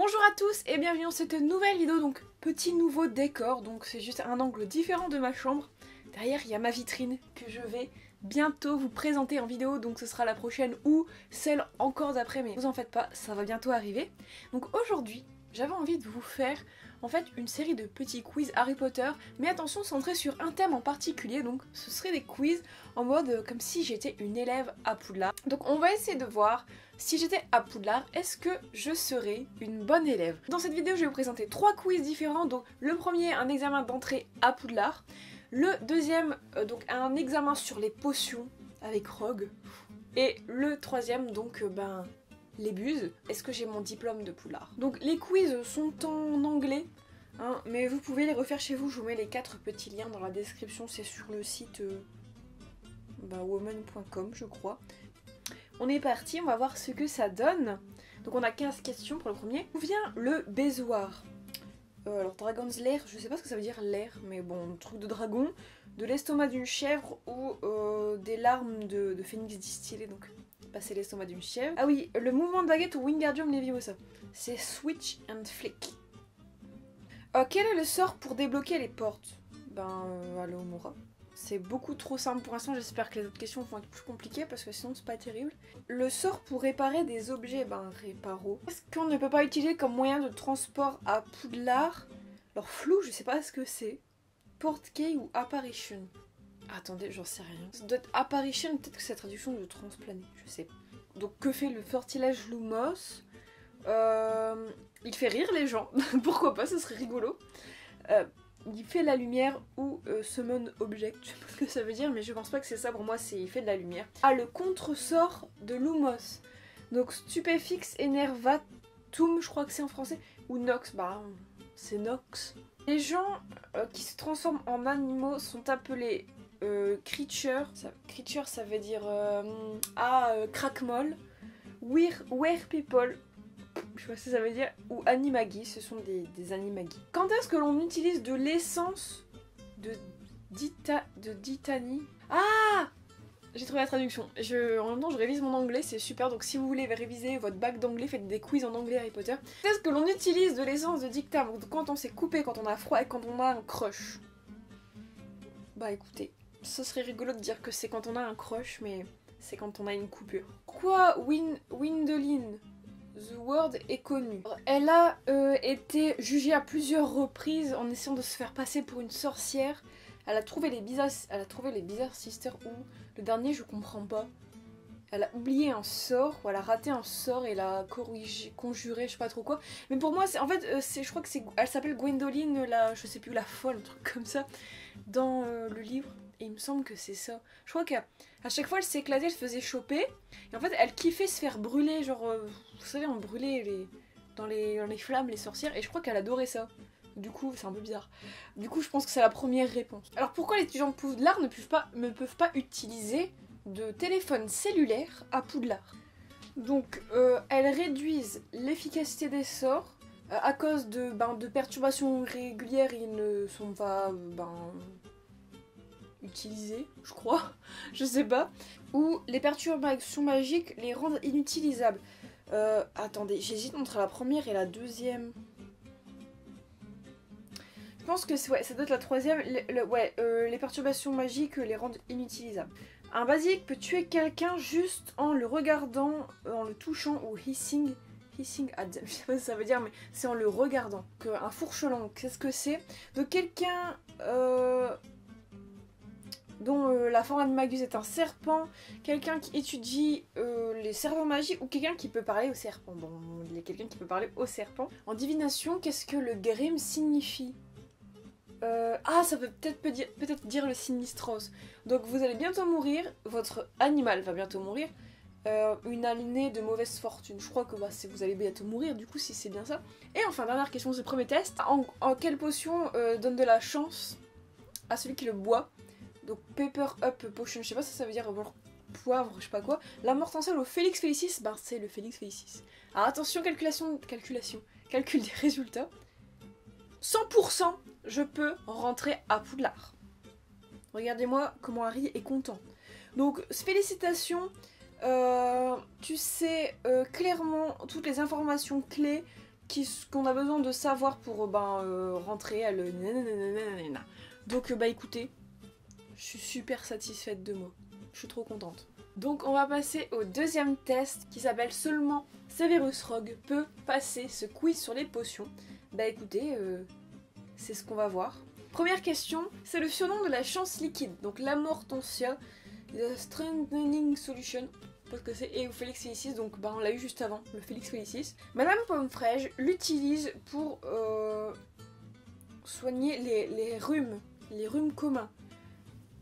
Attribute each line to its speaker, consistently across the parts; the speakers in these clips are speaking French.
Speaker 1: Bonjour à tous et bienvenue dans cette nouvelle vidéo, donc petit nouveau décor, donc c'est juste un angle différent de ma chambre. Derrière il y a ma vitrine que je vais bientôt vous présenter en vidéo, donc ce sera la prochaine ou celle encore d'après, mais vous en faites pas, ça va bientôt arriver. Donc aujourd'hui j'avais envie de vous faire en fait une série de petits quiz Harry Potter, mais attention centrés sur un thème en particulier, donc ce serait des quiz en mode comme si j'étais une élève à Poudlard. Donc on va essayer de voir si j'étais à Poudlard, est-ce que je serais une bonne élève? Dans cette vidéo je vais vous présenter 3 quiz différents, donc le premier un examen d'entrée à Poudlard, le deuxième donc un examen sur les potions avec Rogue, et le troisième donc les buses, est-ce que j'ai mon diplôme de Poudlard? Donc les quiz sont en anglais, hein, mais vous pouvez les refaire chez vous, je vous mets les 4 petits liens dans la description, c'est sur le site woman.com je crois. On est parti, on va voir ce que ça donne. Donc on a 15 questions pour le premier. D'où vient le bézoard? Alors Dragon's Lair, je sais pas ce que ça veut dire l'air, mais bon, truc de dragon, de l'estomac d'une chèvre ou des larmes de phénix distillées, donc passer l'estomac d'une chèvre. Ah oui, le mouvement de baguette ou Wingardium Leviosa, c'est Switch and Flick. Quel est le sort pour débloquer les portes? Alohomora. C'est beaucoup trop simple pour l'instant, j'espère que les autres questions vont être plus compliquées parce que sinon c'est pas terrible. Le sort pour réparer des objets, réparo. Est-ce qu'on ne peut pas utiliser comme moyen de transport à Poudlard? Alors flou, je sais pas ce que c'est. Portkey ou apparition? Attendez, j'en sais rien. Ça doit être apparition, peut-être que c'est la traduction de transplaner, je sais. Donc que fait le sortilège Lumos? Il fait rire les gens, pourquoi pas, ce serait rigolo. Il fait la lumière ou summon object, je sais pas ce que ça veut dire, mais je pense pas que c'est ça, pour moi c'est il fait de la lumière. Ah, le contre-sort de Lumos. Donc stupéfix, enervatum, je crois que c'est en français, ou nox, c'est nox. Les gens qui se transforment en animaux sont appelés creature. Creature ça veut dire crackmol. Were people. Je sais pas ce que ça veut dire, ou animagi, ce sont des animagi. Quand est-ce que l'on utilise de l'essence de Ditani? Ah, j'ai trouvé la traduction. En même temps, je révise mon anglais, c'est super, donc si vous voulez réviser votre bac d'anglais, faites des quiz en anglais Harry Potter. Quand est-ce que l'on utilise de l'essence de dictam? Quand on s'est coupé, quand on a froid et quand on a un crush. Bah écoutez, ce serait rigolo de dire que c'est quand on a un crush, mais c'est quand on a une coupure. Pourquoi Windeline? The Word est connue. Elle a été jugée à plusieurs reprises en essayant de se faire passer pour une sorcière. Elle a trouvé les Bizarre Sisters, ou le dernier je comprends pas. Elle a oublié un sort, ou elle a raté un sort et l'a conjuré, je sais pas trop quoi. Mais pour moi, c'est en fait, je crois que c'est, elle s'appelle Gwendoline, je sais plus, la folle, un truc comme ça, dans le livre. Et il me semble que c'est ça. Je crois qu'à chaque fois elle s'éclatait, elle se faisait choper. Et en fait elle kiffait se faire brûler, genre vous savez on brûlait dans les flammes les sorcières. Et je crois qu'elle adorait ça. Du coup c'est un peu bizarre. Du coup je pense que c'est la première réponse. Alors pourquoi les étudiants de Poudlard ne peuvent pas utiliser de téléphone cellulaire à Poudlard? Donc elles réduisent l'efficacité des sorts. À cause de perturbations régulières, ils ne sont pas utilisés, je crois, je sais pas. Ou les perturbations magiques les rendent inutilisables. Attendez, j'hésite entre la première et la deuxième. Je pense que ouais, ça doit être la troisième. Les perturbations magiques les rendent inutilisables. Un basilic peut tuer quelqu'un juste en le regardant, en le touchant ou hissing at them. Je sais pas ce que ça veut dire, mais c'est en le regardant. Un fourche-langue, qu'est-ce que c'est? Donc quelqu'un dont la forme animagus est un serpent, quelqu'un qui étudie les serpents magiques, ou quelqu'un qui peut parler au serpent. Bon, il y a quelqu'un qui peut parler au serpent. En divination, qu'est-ce que le grim signifie? Ça peut peut-être dire le sinistros. Donc vous allez bientôt mourir, votre animal va bientôt mourir, une année de mauvaise fortune. Je crois que vous allez bientôt mourir, du coup si c'est bien ça. Et enfin, dernière question de ce premier test. En quelle potion donne de la chance à celui qui le boit? Donc Pepper Up Potion, je sais pas si ça veut dire poivre, je sais pas quoi. La mortenselle au Félix Félicis, c'est le Félix Félicis. Alors attention, calcul des résultats. 100% je peux rentrer à Poudlard. Regardez-moi comment Harry est content. Donc félicitations, tu sais clairement toutes les informations clés qu'on a besoin de savoir pour rentrer à le nanana. Donc bah écoutez, je suis super satisfaite de moi. Je suis trop contente. Donc on va passer au deuxième test qui s'appelle seulement Severus Rogue peut passer ce quiz sur les potions. Bah écoutez, c'est ce qu'on va voir. Première question, c'est le surnom de la chance liquide, donc l'Amortensia, the Strengthening Solution, parce que c'est Euphelix Felicis, donc on l'a eu juste avant, le Félix Felicis. Madame Pomfrège l'utilise pour soigner les rhumes communs.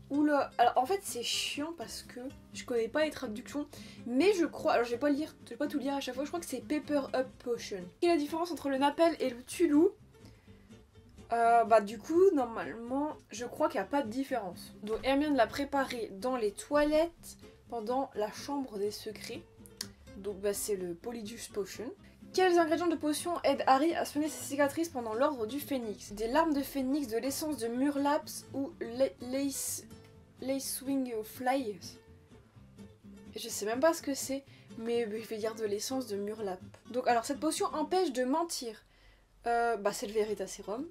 Speaker 1: Oula, alors en fait c'est chiant parce que je connais pas les traductions, mais je crois, alors je vais pas tout lire à chaque fois, je crois que c'est Pepper Up Potion. Quelle est la différence entre le Napel et le Tulou? Du coup, normalement, je crois qu'il n'y a pas de différence. Donc Hermione l'a préparé dans les toilettes pendant la chambre des secrets. Donc c'est le Polyjuice Potion. Quels ingrédients de potion aident Harry à soigner ses cicatrices pendant l'ordre du Phénix? Des larmes de phénix, de l'essence de Murlaps ou Lacewing Flies? Je sais même pas ce que c'est, mais je vais dire de l'essence de Murlap. Donc alors cette potion empêche de mentir. C'est le Veritaserum.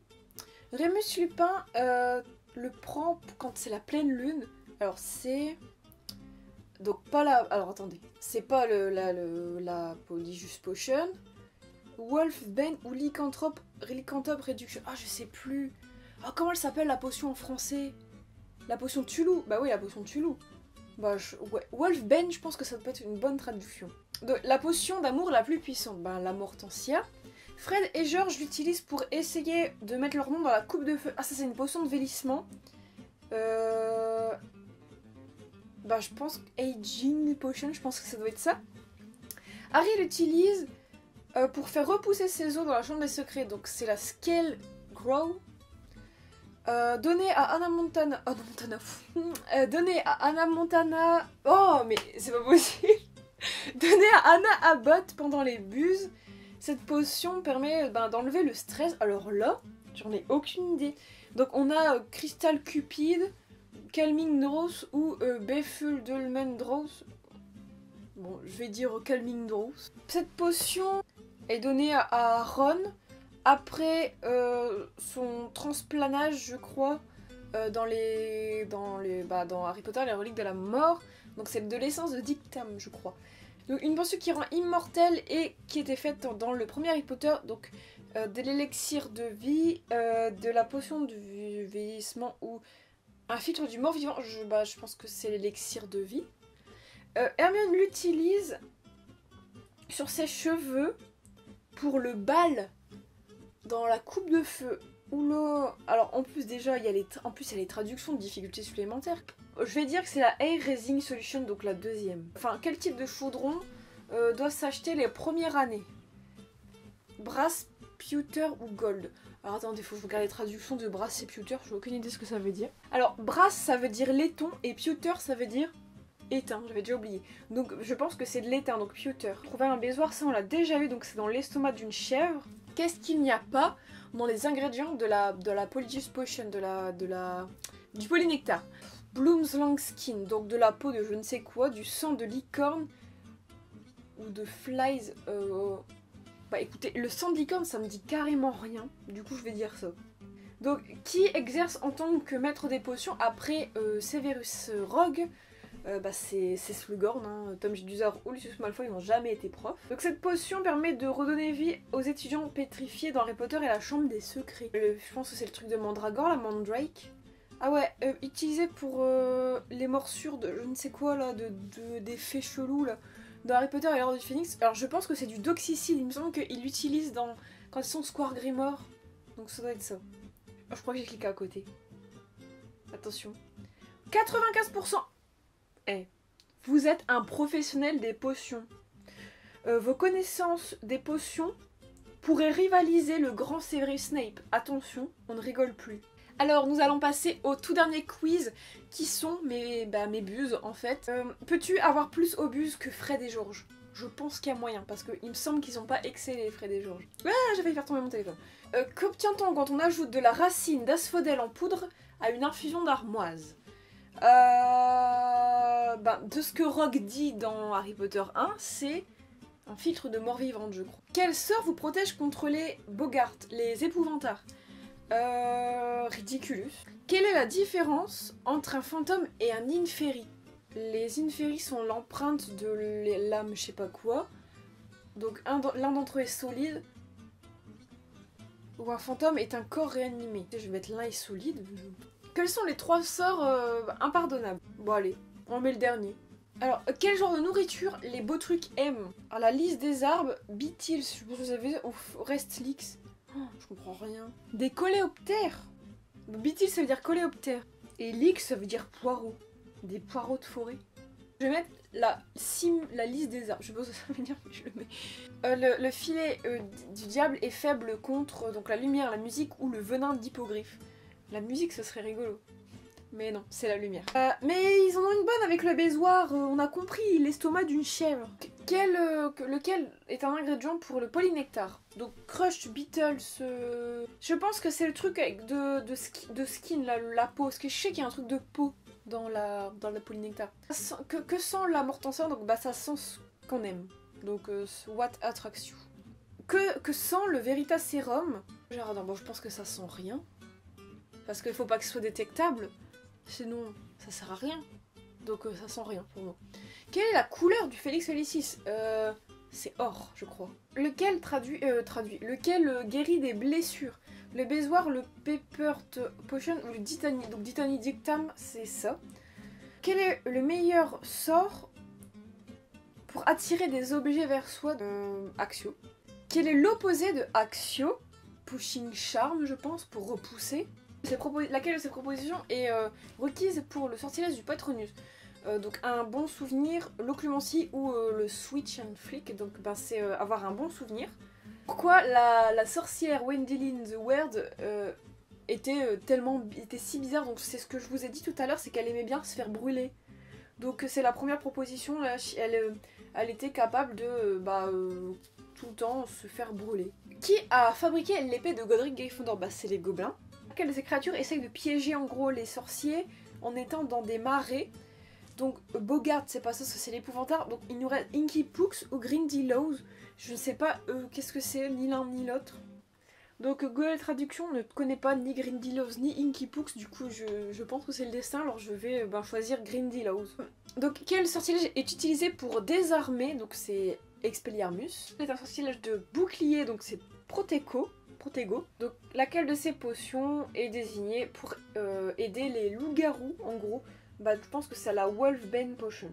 Speaker 1: Rémus Lupin le prend quand c'est la pleine lune. Alors c'est... Donc pas la... Alors attendez. C'est pas la Polyjuice Potion. Wolfbane ou Lycanthrope Reduction. Ah je sais plus. Ah comment elle s'appelle la potion en français? La potion Tulou. Bah oui la potion Tulou. Ouais. Wolfbane je pense que ça peut être une bonne traduction. Donc, la potion d'amour la plus puissante. L'Amortensia. Fred et George l'utilisent pour essayer de mettre leur nom dans la coupe de feu. Ah ça c'est une potion de vieillissement. Je pense Aging Potion, je pense que ça doit être ça. Harry l'utilise pour faire repousser ses os dans la chambre des secrets. Donc c'est la Scale Grow. Donnée à Anna Montana. Oh non Montana. Donnée à Anna Montana. Oh mais c'est pas possible. Donnée à Anna Abbott pendant les buses. Cette potion permet d'enlever le stress. Alors là, j'en ai aucune idée. Donc on a Crystal Cupid, Calming Dross ou Befuldelmen Dross. Bon, je vais dire Calming Dross. Cette potion est donnée à Ron après son transplanage, je crois, dans Harry Potter, les reliques de la mort. Donc c'est de l'essence de Dictam, je crois. Donc une potion qui rend immortelle et qui était faite dans le premier Harry Potter, donc de l'élixir de vie, de la potion de vieillissement ou un filtre du mort-vivant, je pense que c'est l'élixir de vie. Hermione l'utilise sur ses cheveux pour le bal dans la coupe de feu. Oula. Alors en plus déjà il y a les traductions de difficultés supplémentaires. Je vais dire que c'est la Air Raising Solution, donc la deuxième. Enfin, quel type de chaudron doit s'acheter les premières années? Brass, pewter ou gold? Alors attendez, faut que je regarde les traductions de brass et pewter, j'ai aucune idée de ce que ça veut dire. Alors brass ça veut dire laiton et pewter ça veut dire étain, j'avais déjà oublié. Donc je pense que c'est de l'étain, donc pewter. Trouver un bézoir, ça on l'a déjà eu, donc c'est dans l'estomac d'une chèvre. Qu'est-ce qu'il n'y a pas dans les ingrédients de la Polyjuice Potion, du polynectar? Bloom's Long Skin, donc de la peau de je ne sais quoi, du sang de licorne ou de flies. Écoutez, le sang de licorne ça me dit carrément rien, du coup je vais dire ça. Donc qui exerce en tant que maître des potions après Severus Rogue? C'est Slughorn, hein. Tom Jedusor ou Lucius Malfoy n'ont jamais été profs. Donc cette potion permet de redonner vie aux étudiants pétrifiés dans Harry Potter et la chambre des secrets. Je pense que c'est le truc de Mandragore, la Mandrake. Ah ouais, utilisé pour les morsures de je ne sais quoi là, des fées chelous là, dans Harry Potter et l'Ordre du Phénix. Alors je pense que c'est du Doxycyl, il me semble qu'il l'utilise quand ils sont Square Grimoire. Donc ça doit être ça. Oh, je crois que j'ai cliqué à côté. Attention. 95%. Vous êtes un professionnel des potions. Vos connaissances des potions pourraient rivaliser le grand Severus Snape. Attention, on ne rigole plus. Alors nous allons passer au tout dernier quiz qui sont mes buses en fait. Peux-tu avoir plus obuses que Fred et George? Je pense qu'il y a moyen parce qu'il me semble qu'ils n'ont pas excellé Fred et George. Ouais, j'ai failli faire tomber mon téléphone. Qu'obtient-on quand on ajoute de la racine d'asphodèle en poudre à une infusion d'armoise? De ce que Rogue dit dans Harry Potter 1, c'est Un filtre de mort vivante, je crois. Quel sort vous protège contre les bogarts, les épouvantards? Ridiculous. Quelle est la différence entre un fantôme et un inferi? Les inferi sont l'empreinte de l'âme je sais pas quoi. Donc l'un d'entre eux est solide. Ou un fantôme est un corps réanimé. Je vais mettre l'un est solide. Quels sont les 3 sorts impardonnables? Bon allez, on met le dernier. Alors, quel genre de nourriture les beaux trucs aiment? Alors, la liste des arbres, Beetles, je pense que vous avez vu, ou Restlix. Oh, je comprends rien. Des coléoptères. Beetles, ça veut dire coléoptère. Et Lix, ça veut dire poireau. Des poireaux de forêt. Je vais mettre la liste des arbres. Je sais pas ce que ça veut dire, mais je le mets. Le filet du diable est faible contre donc la lumière, la musique ou le venin d'hippogriffe. La musique, ce serait rigolo. Mais non, c'est la lumière. Mais ils en ont une bonne avec le bézoard, on a compris, l'estomac d'une chèvre. Lequel est un ingrédient pour le polynectar? Donc Crush, Beetles... Je pense que c'est le truc avec de skin, la peau, parce que je sais qu'il y a un truc de peau dans la polynectar. Que sent la mortenseur? Donc bah ça sent ce qu'on aime. Donc what attracts you? Que sent le Veritas Serum? Genre non, bon je pense que ça sent rien. Parce qu'il faut pas que ce soit détectable. Sinon, ça sert à rien. Donc ça sent rien pour moi. Quelle est la couleur du Felix Felicis? C'est or, je crois. Lequel Lequel guérit des blessures? Le bézoard, le Pepper Potion ou le Ditani. Donc Ditani Dictam, c'est ça. Quel est le meilleur sort pour attirer des objets vers soi? Axio. Quel est l'opposé de Axio? Pushing Charm, je pense, pour repousser. Laquelle de ces propositions est requise pour le sortilège du Patronus? Donc un bon souvenir, l'occlumency ou le switch and flick. Donc ben, c'est avoir un bon souvenir. Pourquoi la sorcière Wendelin the Weird était si bizarre? Donc c'est ce que je vous ai dit tout à l'heure, c'est qu'elle aimait bien se faire brûler. Donc c'est la première proposition, là, elle était capable de tout le temps se faire brûler. Qui a fabriqué l'épée de Godric Gryffondor? Bah c'est les gobelins. Quelle de ces créatures essaye de piéger en gros les sorciers en étant dans des marais? Donc Bogart, c'est pas ça, c'est l'épouvantard. Donc il nous reste Inky Pooks ou Grindylows. Je ne sais pas qu'est-ce que c'est, ni l'un ni l'autre. Donc Google Traduction ne connaît pas ni Grindylows ni Inky Pooks. Du coup je pense que c'est le destin, alors je vais choisir Grindylows. Donc quel sortilège est utilisé pour désarmer? Donc c'est Expelliarmus. C'est un sortilège de bouclier, donc c'est Protego. Donc laquelle de ces potions est désignée pour aider les loups-garous en gros? Bah je pense que c'est la Wolfbane Potion.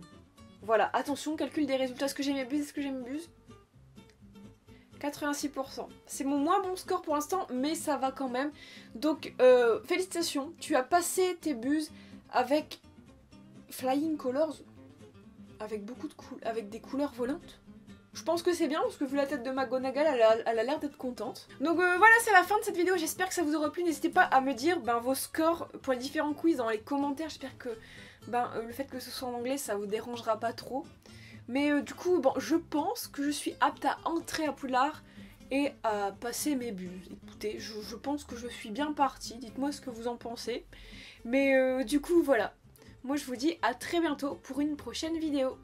Speaker 1: Voilà, attention, calcul des résultats. Est-ce que j'ai mes buses? 86%. C'est mon moins bon score pour l'instant, mais ça va quand même. Donc félicitations, tu as passé tes buses avec Flying Colors, avec avec des couleurs volantes. Je pense que c'est bien parce que vu la tête de McGonagall, elle a l'air d'être contente. Donc voilà, c'est la fin de cette vidéo. J'espère que ça vous aura plu. N'hésitez pas à me dire vos scores pour les différents quiz dans les commentaires. J'espère que le fait que ce soit en anglais, ça vous dérangera pas trop. Mais du coup, je pense que je suis apte à entrer à Poudlard et à passer mes buses. Écoutez, je pense que je suis bien partie. Dites-moi ce que vous en pensez. Mais du coup, voilà. Moi, je vous dis à très bientôt pour une prochaine vidéo.